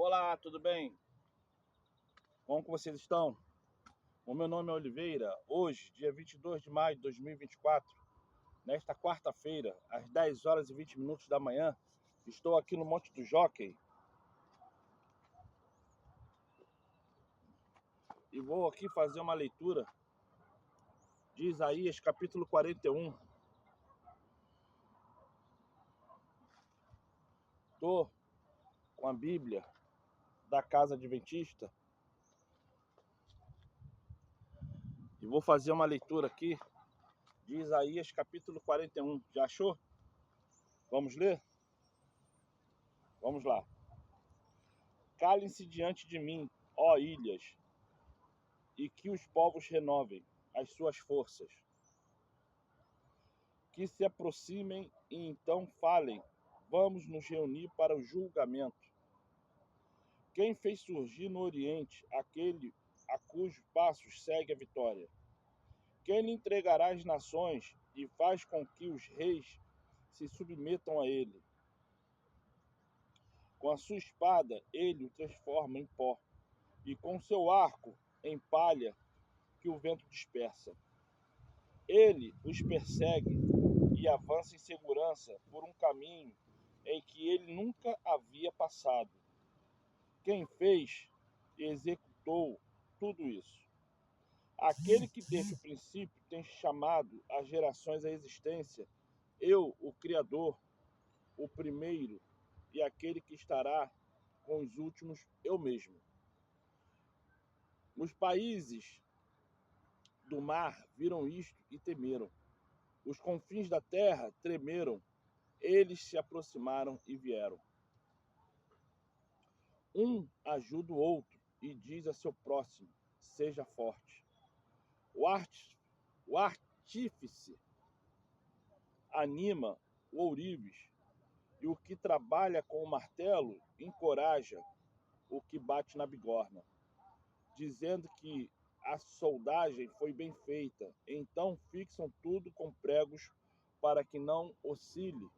Olá, tudo bem? Como que vocês estão? O meu nome é Oliveira. Hoje, dia 22 de maio de 2024, nesta quarta-feira, às 10 horas e 20 minutos da manhã, estou aqui no Monte do Jockey e vou aqui fazer uma leitura de Isaías, capítulo 41. Estou com a Bíblia da Casa Adventista e vou fazer uma leitura aqui de Isaías, capítulo 41. Já achou? Vamos ler? Vamos lá. Calem-se diante de mim, ó ilhas, e que os povos renovem as suas forças. Que se aproximem e então falem, vamos nos reunir para o julgamento. Quem fez surgir no Oriente aquele a cujos passos segue a vitória? Quem lhe entregará as nações e faz com que os reis se submetam a ele? Com a sua espada ele o transforma em pó, e com seu arco em palha que o vento dispersa. Ele os persegue e avança em segurança por um caminho em que ele nunca havia passado. Quem fez e executou tudo isso? Aquele que desde o princípio tem chamado as gerações à existência, eu, o Criador, o primeiro, e aquele que estará com os últimos, eu mesmo. Os países do mar viram isto e temeram. Os confins da terra tremeram. Eles se aproximaram e vieram. Um ajuda o outro e diz a seu próximo, seja forte. O artífice anima o ourives, e o que trabalha com o martelo encoraja o que bate na bigorna, dizendo que a soldagem foi bem feita. Então fixam tudo com pregos para que não oscile.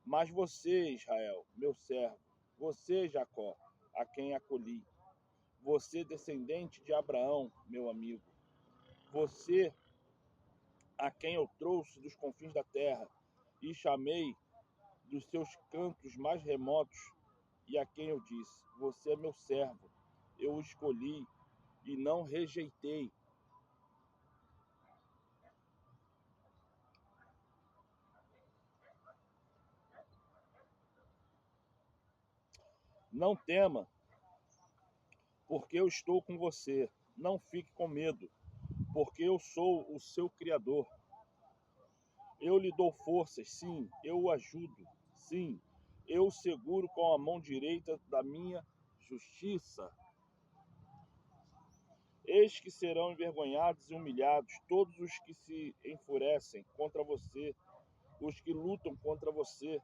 Mas você, Israel, meu servo, você, Jacó, a quem acolhi, você, descendente de Abraão, meu amigo, você, a quem eu trouxe dos confins da terra e chamei dos seus cantos mais remotos, e a quem eu disse, você é meu servo, eu o escolhi e não rejeitei. Não tema, porque eu estou com você. Não fique com medo, porque eu sou o seu Criador. Eu lhe dou forças, sim, eu o ajudo, sim, eu o seguro com a mão direita da minha justiça. Eis que serão envergonhados e humilhados todos os que se enfurecem contra você, os que lutam contra você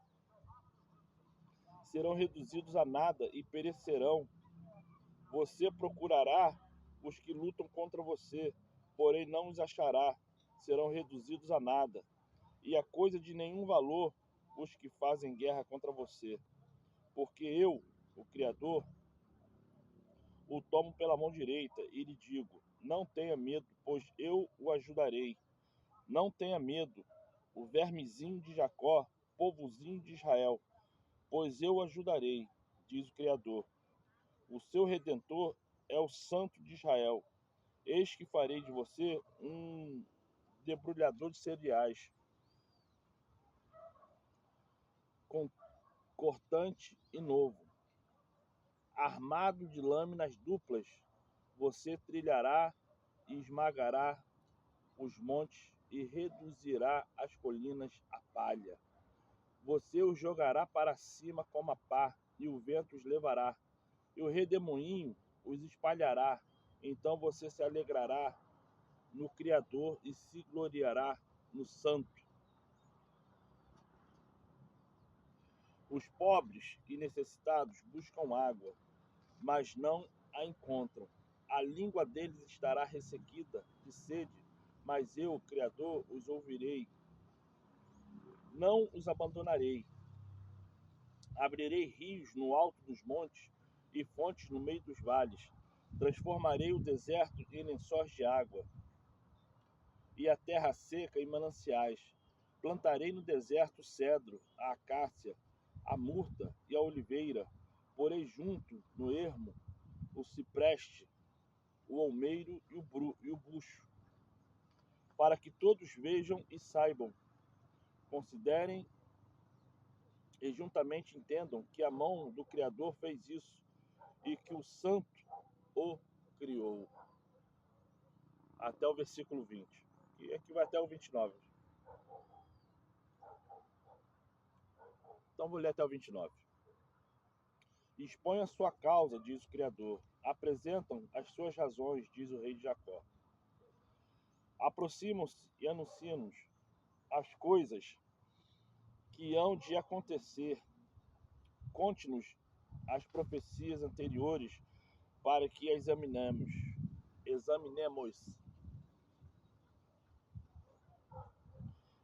serão reduzidos a nada e perecerão. Você procurará os que lutam contra você, porém não os achará, serão reduzidos a nada. E a coisa de nenhum valor os que fazem guerra contra você. Porque eu, o Criador, o tomo pela mão direita e lhe digo, não tenha medo, pois eu o ajudarei. Não tenha medo, o vermezinho de Jacó, povozinho de Israel, pois eu o ajudarei, diz o Criador. O seu Redentor é o Santo de Israel. Eis que farei de você um debrulhador de cereais, cortante e novo. Armado de lâminas duplas, você trilhará e esmagará os montes e reduzirá as colinas a palha. Você os jogará para cima como a pá, e o vento os levará, e o redemoinho os espalhará. Então você se alegrará no Criador e se gloriará no Santo. Os pobres e necessitados buscam água, mas não a encontram. A língua deles estará ressequida de sede, mas eu, Criador, os ouvirei. Não os abandonarei. Abrirei rios no alto dos montes e fontes no meio dos vales. Transformarei o deserto em lençóis de água, e a terra seca em mananciais. Plantarei no deserto o cedro, a acácia, a murta e a oliveira. Porei junto no ermo o cipreste, o olmeiro e o bucho, para que todos vejam e saibam, considerem e juntamente entendam que a mão do Criador fez isso e que o Santo o criou. Até o versículo 20. E aqui vai até o 29. Então vou ler até o 29. Expõe a sua causa, diz o Criador. Apresentam as suas razões, diz o rei de Jacó. Aproximam-se e anunciam-nos as coisas que hão de acontecer. Conte-nos as profecias anteriores para que as examinemos.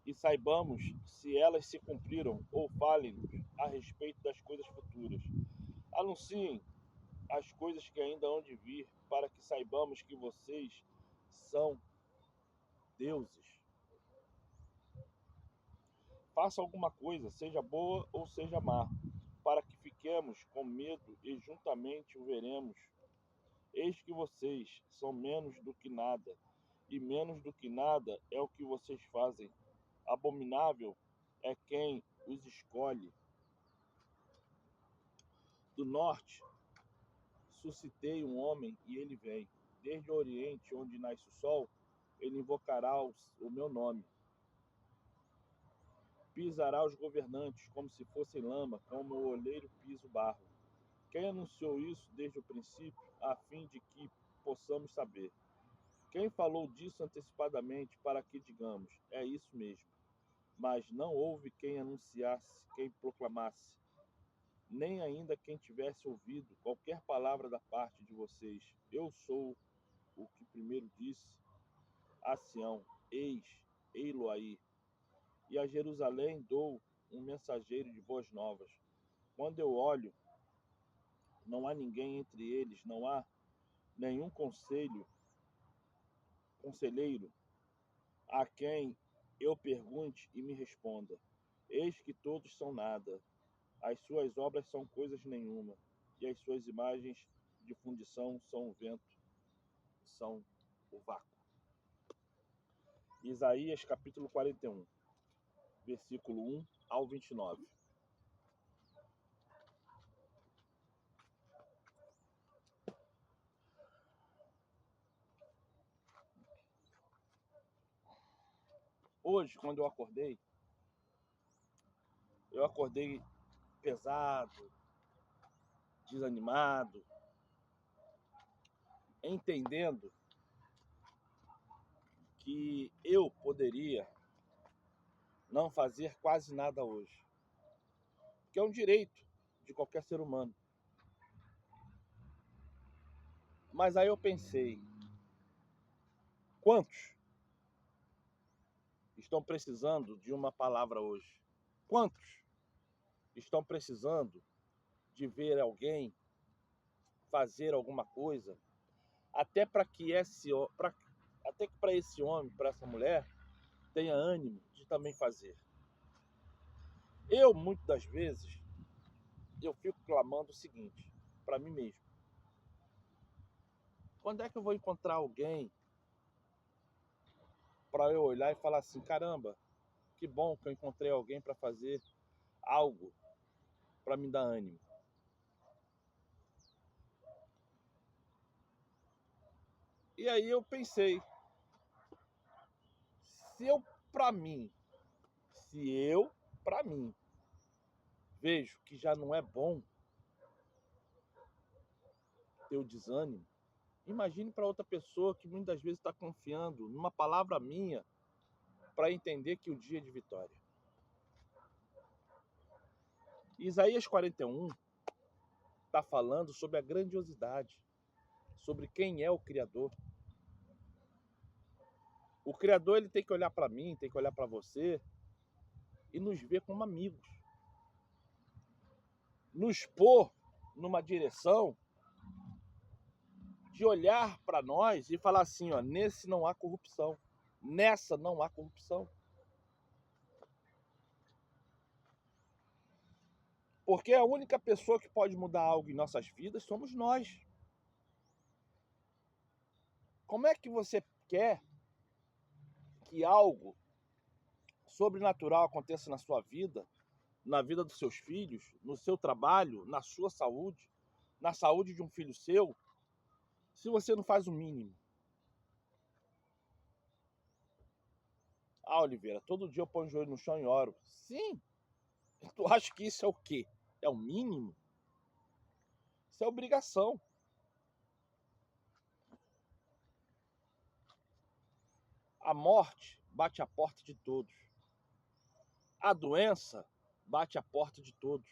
E saibamos se elas se cumpriram ou falem-nos a respeito das coisas futuras. Anunciem as coisas que ainda hão de vir, para que saibamos que vocês são deuses. Faça alguma coisa, seja boa ou seja má, para que fiquemos com medo e juntamente o veremos. Eis que vocês são menos do que nada, e menos do que nada é o que vocês fazem. Abominável é quem os escolhe. Do norte suscitei um homem e ele vem. Desde o oriente, onde nasce o sol, ele invocará o meu nome. Pisará os governantes como se fossem lama, como o olheiro pisa o barro. Quem anunciou isso desde o princípio, a fim de que possamos saber? Quem falou disso antecipadamente para que digamos, é isso mesmo? Mas não houve quem anunciasse, quem proclamasse, nem ainda quem tivesse ouvido qualquer palavra da parte de vocês. Eu sou o que primeiro disse a Sião, ei-lo aí. E a Jerusalém dou um mensageiro de boas novas. Quando eu olho, não há ninguém entre eles, não há nenhum conselheiro a quem eu pergunte e me responda. Eis que todos são nada. As suas obras são coisas nenhuma, e as suas imagens de fundição são o vento, são o vácuo. Isaías capítulo 41, versículo 1 ao 29. Hoje, quando eu acordei pesado, desanimado, entendendo que eu poderia não fazer quase nada hoje, que é um direito de qualquer ser humano. Mas aí eu pensei, quantos estão precisando de uma palavra hoje? Quantos estão precisando de ver alguém fazer alguma coisa, até para que esse homem, para essa mulher, tenha ânimo de também fazer? Eu, muitas das vezes, eu fico clamando o seguinte, para mim mesmo. Quando é que eu vou encontrar alguém para eu olhar e falar assim, caramba, que bom que eu encontrei alguém para fazer algo para me dar ânimo? E aí eu pensei, se eu, para mim, vejo que já não é bom ter o desânimo, imagine para outra pessoa que muitas vezes está confiando numa palavra minha para entender que o dia é de vitória. Isaías 41 está falando sobre a grandiosidade, sobre quem é o Criador. O Criador, ele tem que olhar para mim, tem que olhar para você e nos ver como amigos. Nos pôr numa direção de olhar para nós e falar assim, ó, nesse não há corrupção, nessa não há corrupção. Porque a única pessoa que pode mudar algo em nossas vidas somos nós. Como é que você quer que algo sobrenatural aconteça na sua vida, na vida dos seus filhos, no seu trabalho, na sua saúde, na saúde de um filho seu, se você não faz o mínimo? Ah, Oliveira, todo dia eu ponho o joelho no chão e oro. Sim. Tu acha que isso é o quê? É o mínimo? Isso é obrigação. A morte bate a porta de todos. A doença bate a porta de todos.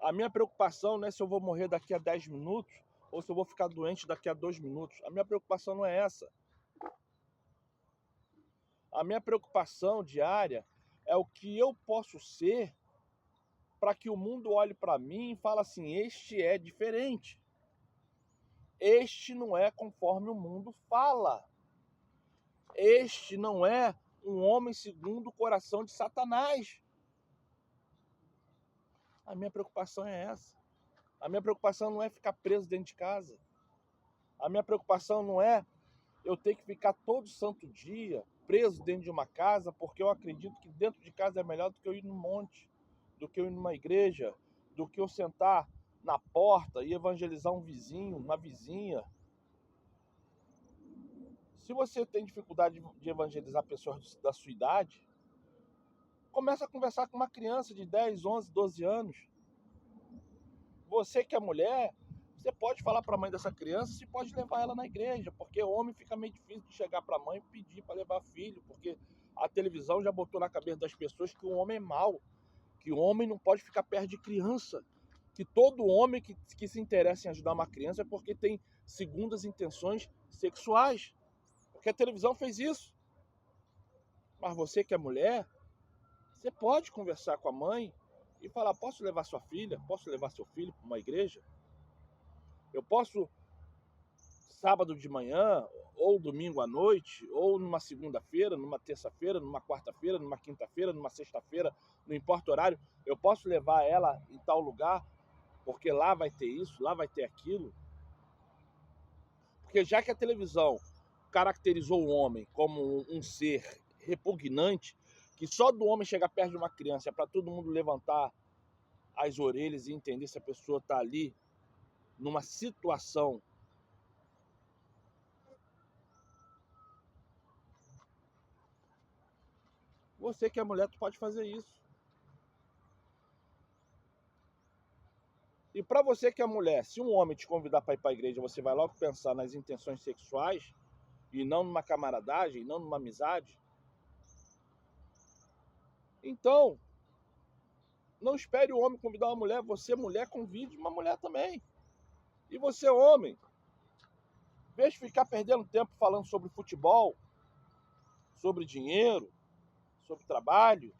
A minha preocupação não é se eu vou morrer daqui a 10 minutos ou se eu vou ficar doente daqui a 2 minutos. A minha preocupação não é essa. A minha preocupação diária é o que eu posso ser para que o mundo olhe para mim e fale assim, este é diferente. Este não é conforme o mundo fala. Este não é um homem segundo o coração de Satanás. A minha preocupação é essa. A minha preocupação não é ficar preso dentro de casa. A minha preocupação não é eu ter que ficar todo santo dia preso dentro de uma casa, porque eu acredito que dentro de casa é melhor do que eu ir no monte, do que eu ir numa igreja, do que eu sentar na porta e evangelizar um vizinho, uma vizinha. Se você tem dificuldade de evangelizar pessoas da sua idade, começa a conversar com uma criança de 10, 11, 12 anos. Você que é mulher, você pode falar para a mãe dessa criança se pode levar ela na igreja, porque homem fica meio difícil de chegar para a mãe e pedir para levar filho, porque a televisão já botou na cabeça das pessoas que o homem é mau, que o homem não pode ficar perto de criança, que todo homem que se interessa em ajudar uma criança é porque tem segundas intenções sexuais, porque a televisão fez isso. Mas você que é mulher, você pode conversar com a mãe e falar, posso levar sua filha, posso levar seu filho para uma igreja? Eu posso, sábado de manhã, ou domingo à noite, ou numa segunda-feira, numa terça-feira, numa quarta-feira, numa quinta-feira, numa sexta-feira, não importa o horário, eu posso levar ela em tal lugar, porque lá vai ter isso, lá vai ter aquilo. Porque já que a televisão caracterizou o homem como um ser repugnante, que só do homem chegar perto de uma criança é para todo mundo levantar as orelhas e entender se a pessoa está ali numa situação. Você que é mulher, tu pode fazer isso. E para você que é mulher, se um homem te convidar para ir para a igreja, você vai logo pensar nas intenções sexuais e não numa camaradagem, não numa amizade. Então, não espere o homem convidar uma mulher, você mulher convide uma mulher também. E você homem, em vez de ficar perdendo tempo falando sobre futebol, sobre dinheiro, sobre trabalho,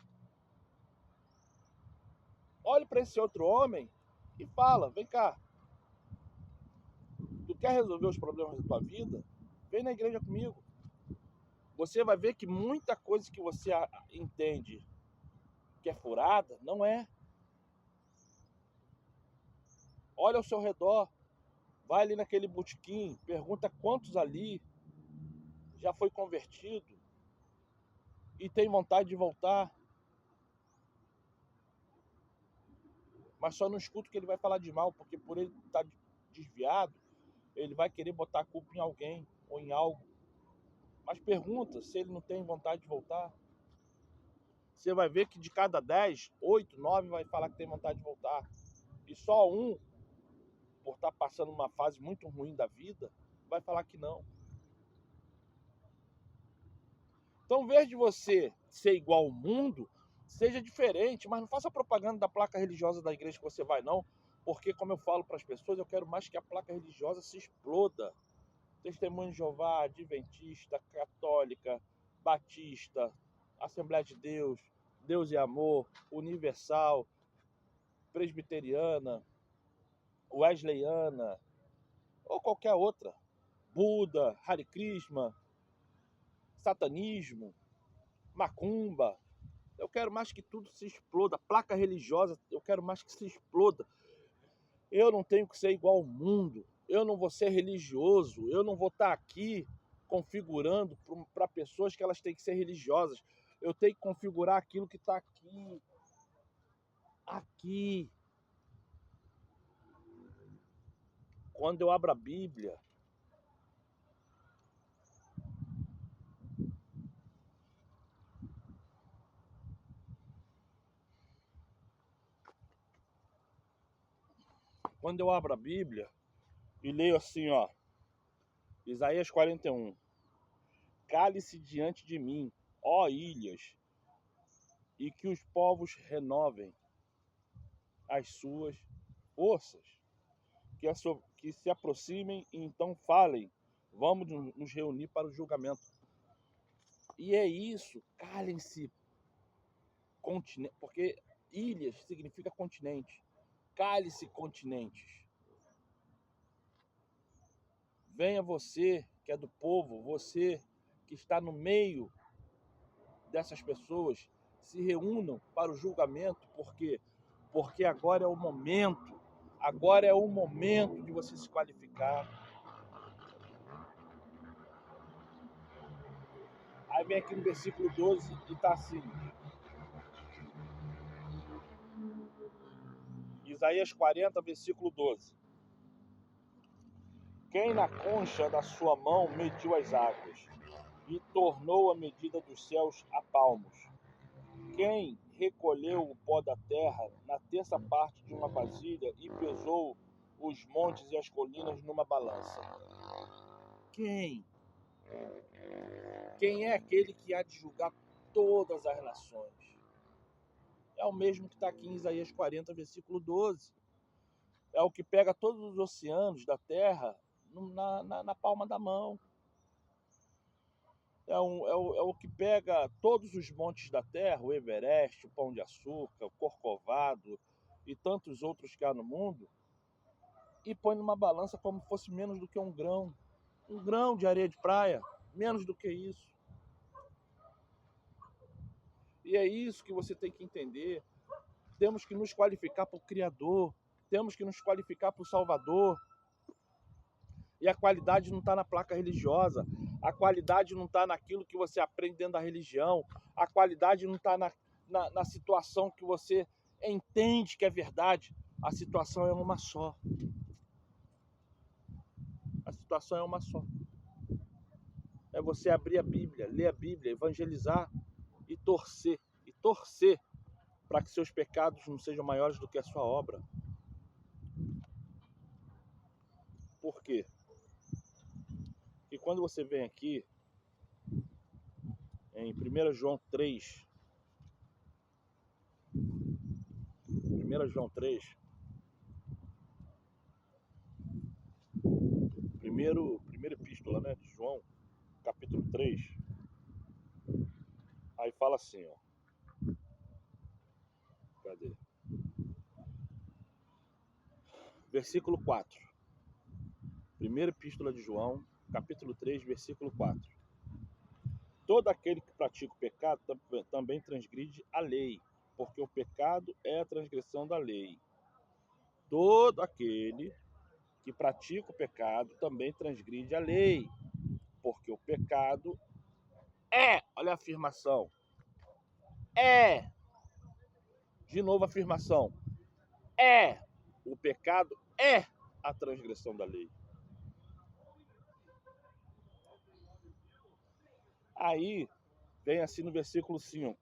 olhe para esse outro homem e fala, vem cá, tu quer resolver os problemas da tua vida? Vem na igreja comigo. Você vai ver que muita coisa que você entende que é furada, não é. Olha ao seu redor, vai ali naquele botequim, pergunta quantos ali já foi convertido e tem vontade de voltar, mas só não escuta o que ele vai falar de mal, porque por ele estar desviado, ele vai querer botar a culpa em alguém ou em algo. Mas pergunta se ele não tem vontade de voltar. Você vai ver que de cada 10, 8, 9 vai falar que tem vontade de voltar. E só um, por estar passando uma fase muito ruim da vida, vai falar que não. Então, em vez de você ser igual ao mundo, seja diferente, mas não faça propaganda da placa religiosa da igreja que você vai, não, porque, como eu falo para as pessoas, eu quero mais que a placa religiosa se exploda. Testemunho de Jeová, Adventista, Católica, Batista, Assembleia de Deus, Deus e Amor, Universal, Presbiteriana, Wesleyana, ou qualquer outra, Buda, Hare Krishna, satanismo, macumba. Eu quero mais que tudo se exploda. Placa religiosa, eu quero mais que se exploda. Eu não tenho que ser igual ao mundo. Eu não vou ser religioso. Eu não vou estar aqui configurando para pessoas que elas têm que ser religiosas. Eu tenho que configurar aquilo que está aqui. Aqui. Quando eu abro a Bíblia, e leio assim, ó, Isaías 41. Cale-se diante de mim, ó ilhas, e que os povos renovem as suas forças, que se aproximem e então falem, vamos nos reunir para o julgamento. E é isso, calem-se, continente, porque ilhas significa continente. Cale-se, continentes. Venha você, que é do povo, você que está no meio dessas pessoas, se reúnam para o julgamento, porque agora é o momento de você se qualificar. Aí vem aqui no versículo 12 e está assim, Isaías 40, versículo 12. Quem na concha da sua mão mediu as águas e tornou a medida dos céus a palmos? Quem recolheu o pó da terra na terça parte de uma vasilha e pesou os montes e as colinas numa balança? Quem? Quem é aquele que há de julgar todas as nações? É o mesmo que está aqui em Isaías 40, versículo 12. É o que pega todos os oceanos da terra na palma da mão. É o que pega todos os montes da terra, o Everest, o Pão de Açúcar, o Corcovado e tantos outros que há no mundo, e põe numa balança como se fosse menos do que um grão. Um grão de areia de praia, menos do que isso. E é isso que você tem que entender. Temos que nos qualificar para o Criador, temos que nos qualificar para o Salvador. E a qualidade não está na placa religiosa, a qualidade não está naquilo que você aprende dentro da religião, a qualidade não está na situação que você entende que é verdade. A situação é uma só. A situação é uma só. É você abrir a Bíblia, ler a Bíblia, evangelizar e torcer. E torcer para que seus pecados não sejam maiores do que a sua obra. Por quê? Porque quando você vem aqui, em 1 João 3, 1 João 3, primeira epístola, né, de João, capítulo 3, aí fala assim, ó, cadê? Versículo 4, primeira epístola de João, capítulo 3, versículo 4. Todo aquele que pratica o pecado também transgride a lei, porque o pecado é a transgressão da lei. Todo aquele que pratica o pecado também transgride a lei, porque o pecado olha a afirmação, de novo a afirmação, o pecado é a transgressão da lei. Aí vem assim no versículo 5,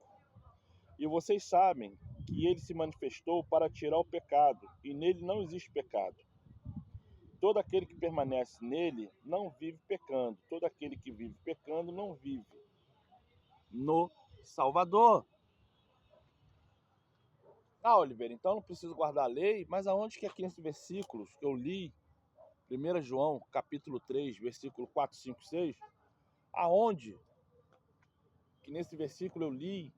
e vocês sabem que ele se manifestou para tirar o pecado, e nele não existe pecado. Todo aquele que permanece nele não vive pecando. Todo aquele que vive pecando não vive no Salvador. Oliveira, então não preciso guardar a lei, mas aonde que aqui nesses versículos que eu li, 1 João, capítulo 3, versículo 4, 5, 6, aonde que nesse versículo eu li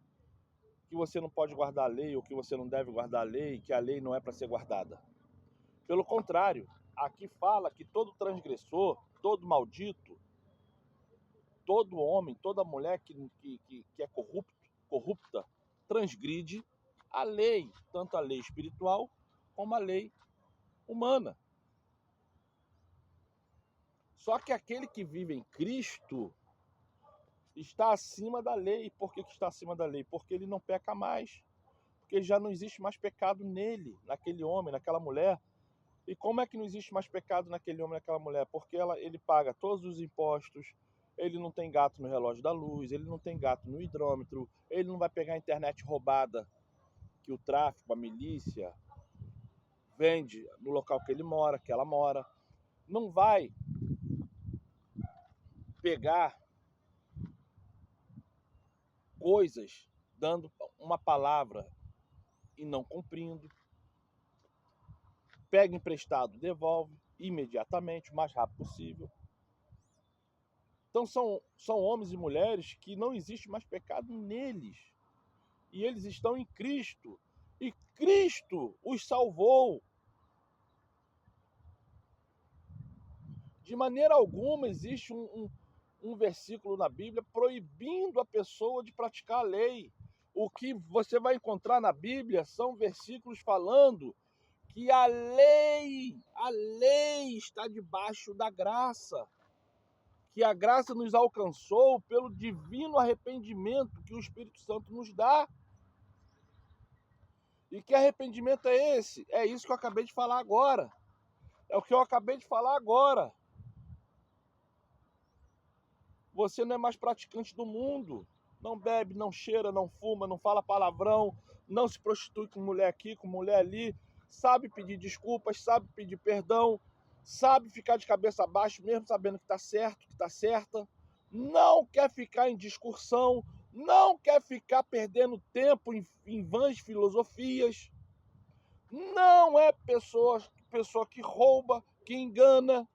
que você não pode guardar a lei ou que você não deve guardar a lei, que a lei não é para ser guardada? Pelo contrário, Aqui fala que todo transgressor, todo maldito, todo homem, toda mulher que é corrupta, transgride a lei, tanto a lei espiritual como a lei humana. Só que aquele que vive em Cristo está acima da lei. Por que está acima da lei? Porque ele não peca mais. Porque já não existe mais pecado nele, naquele homem, naquela mulher. E como é que não existe mais pecado naquele homem, naquela mulher? Porque ele paga todos os impostos, ele não tem gato no relógio da luz, ele não tem gato no hidrômetro, ele não vai pegar a internet roubada que o tráfico, a milícia, vende no local que ele mora, que ela mora. Não vai pegar coisas dando uma palavra e não cumprindo. Pega emprestado, devolve imediatamente, o mais rápido possível. Então são homens e mulheres que não existe mais pecado neles. E eles estão em Cristo. E Cristo os salvou. De maneira alguma existe um versículo na Bíblia proibindo a pessoa de praticar a lei. O que você vai encontrar na Bíblia são versículos falando que a lei está debaixo da graça. Que a graça nos alcançou pelo divino arrependimento que o Espírito Santo nos dá. E que arrependimento é esse? É isso que eu acabei de falar agora. É o que eu acabei de falar agora. Você não é mais praticante do mundo. Não bebe, não cheira, não fuma, não fala palavrão, não se prostitui com mulher aqui, com mulher ali. Sabe pedir desculpas, sabe pedir perdão, sabe ficar de cabeça baixa, mesmo sabendo que está certo, que está certa. Não quer ficar em discussão, não quer ficar perdendo tempo em vãs filosofias. Não é pessoa que rouba, que engana.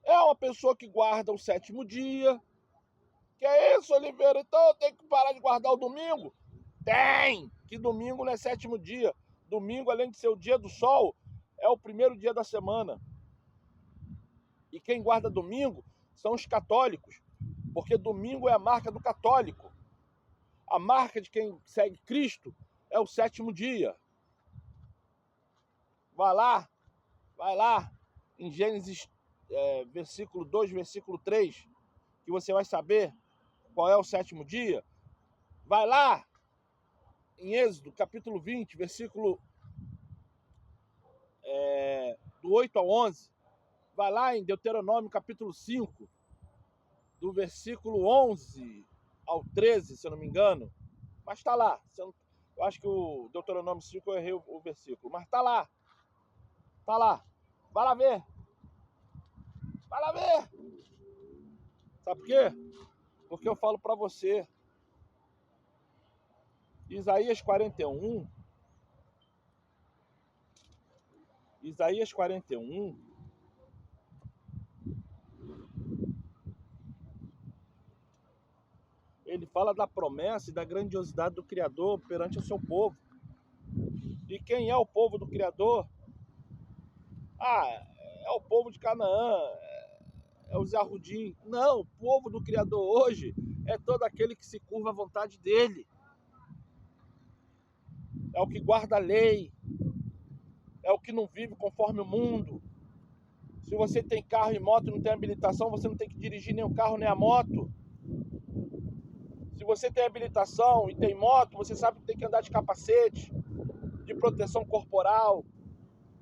É uma pessoa que guarda o sétimo dia. Que é isso, Oliveira? Então eu tenho que parar de guardar o domingo? Tem! Que domingo não é sétimo dia. Domingo, além de ser o dia do sol, é o primeiro dia da semana. E quem guarda domingo são os católicos. Porque domingo é a marca do católico. A marca de quem segue Cristo é o sétimo dia. Vai lá, em Gênesis versículo 2, versículo 3, que você vai saber qual é o sétimo dia. Vai lá, em Êxodo, capítulo 20, versículo do 8 ao 11. Vai lá em Deuteronômio, capítulo 5, do versículo 11 ao 13, se eu não me engano. Mas está lá. Eu acho que o Deuteronômio 5 eu errei o versículo, mas está lá. Está lá. Vai lá ver. Vai lá ver. Sabe por quê? Porque eu falo para você. Isaías 41, ele fala da promessa e da grandiosidade do Criador perante o seu povo. E quem é o povo do Criador? É o povo de Canaã, é os Arrudim. Não, o povo do Criador hoje é todo aquele que se curva à vontade dele. É o que guarda a lei. É o que não vive conforme o mundo. Se você tem carro e moto e não tem habilitação, você não tem que dirigir nem o carro nem a moto. Se você tem habilitação e tem moto, você sabe que tem que andar de capacete, de proteção corporal.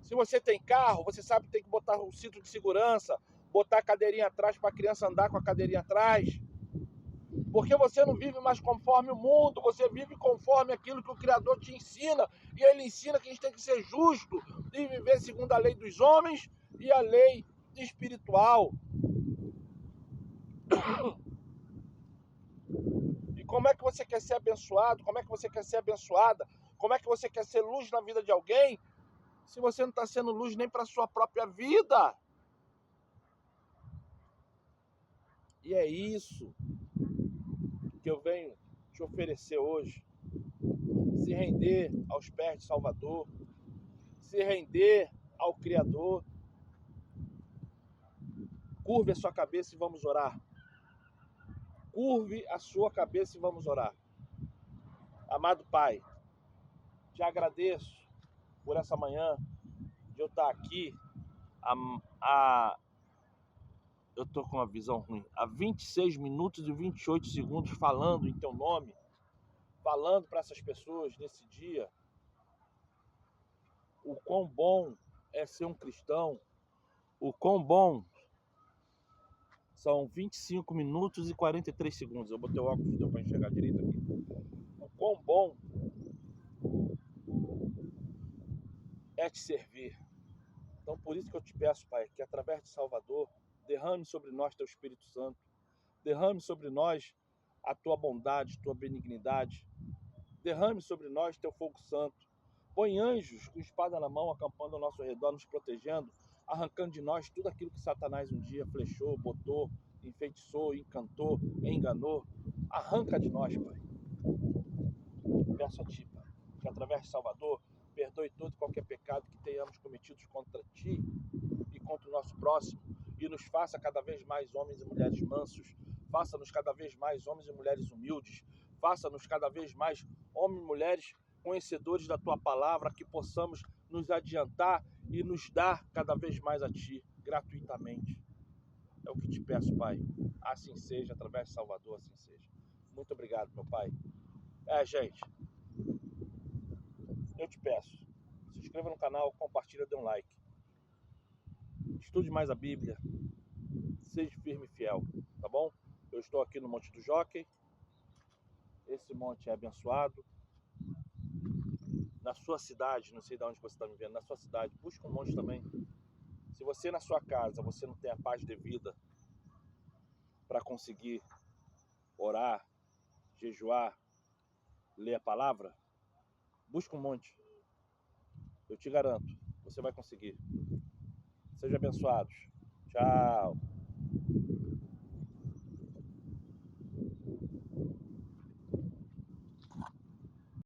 Se você tem carro, você sabe que tem que botar o cinto de segurança, botar a cadeirinha atrás para a criança andar com a cadeirinha atrás. Porque você não vive mais conforme o mundo, você vive conforme aquilo que o Criador te ensina. E Ele ensina que a gente tem que ser justo e viver segundo a lei dos homens e a lei espiritual. E como é que você quer ser abençoado? Como é que você quer ser abençoada? Como é que você quer ser luz na vida de alguém se você não está sendo luz nem para a sua própria vida? E é isso que eu venho te oferecer hoje. Se render aos pés de Salvador, se render ao Criador. Curve a sua cabeça e vamos orar. Curve a sua cabeça e vamos orar. Amado Pai, te agradeço por essa manhã de eu estar aqui. Eu estou com uma visão ruim. Há 26 minutos e 28 segundos falando em teu nome, falando para essas pessoas nesse dia o quão bom é ser um cristão, o quão bom. São 25 minutos e 43 segundos. Eu botei o óculos, deu para enxergar direito aqui. O quão bom é te servir. Então, por isso que eu te peço, Pai, que através de Salvador, derrame sobre nós teu Espírito Santo. Derrame sobre nós a tua bondade, tua benignidade. Derrame sobre nós teu fogo santo. Põe anjos com espada na mão, acampando ao nosso redor, nos protegendo, arrancando de nós tudo aquilo que Satanás um dia flechou, botou, enfeitiçou, encantou, enganou. Arranca de nós, Pai. Peço a Ti, Pai, que através de Salvador, perdoe todo e qualquer pecado que tenhamos cometido contra Ti e contra o nosso próximo, e nos faça cada vez mais homens e mulheres mansos, faça-nos cada vez mais homens e mulheres humildes, faça-nos cada vez mais homens e mulheres conhecedores da Tua palavra, que possamos nos adiantar e nos dar cada vez mais a Ti, gratuitamente. É o que te peço, Pai. Assim seja, através de Salvador, assim seja. Muito obrigado, meu Pai. Gente, eu te peço, se inscreva no canal, compartilha, dê um like. Estude mais a Bíblia, seja firme e fiel, tá bom? Eu estou aqui no Monte do Jockey, esse monte é abençoado. Na sua cidade, não sei de onde você está me vendo, na sua cidade, busca um monte também. Se você na sua casa, você não tem a paz devida para conseguir orar, jejuar, ler a palavra, busca um monte. Eu te garanto, você vai conseguir. Sejam abençoados. Tchau.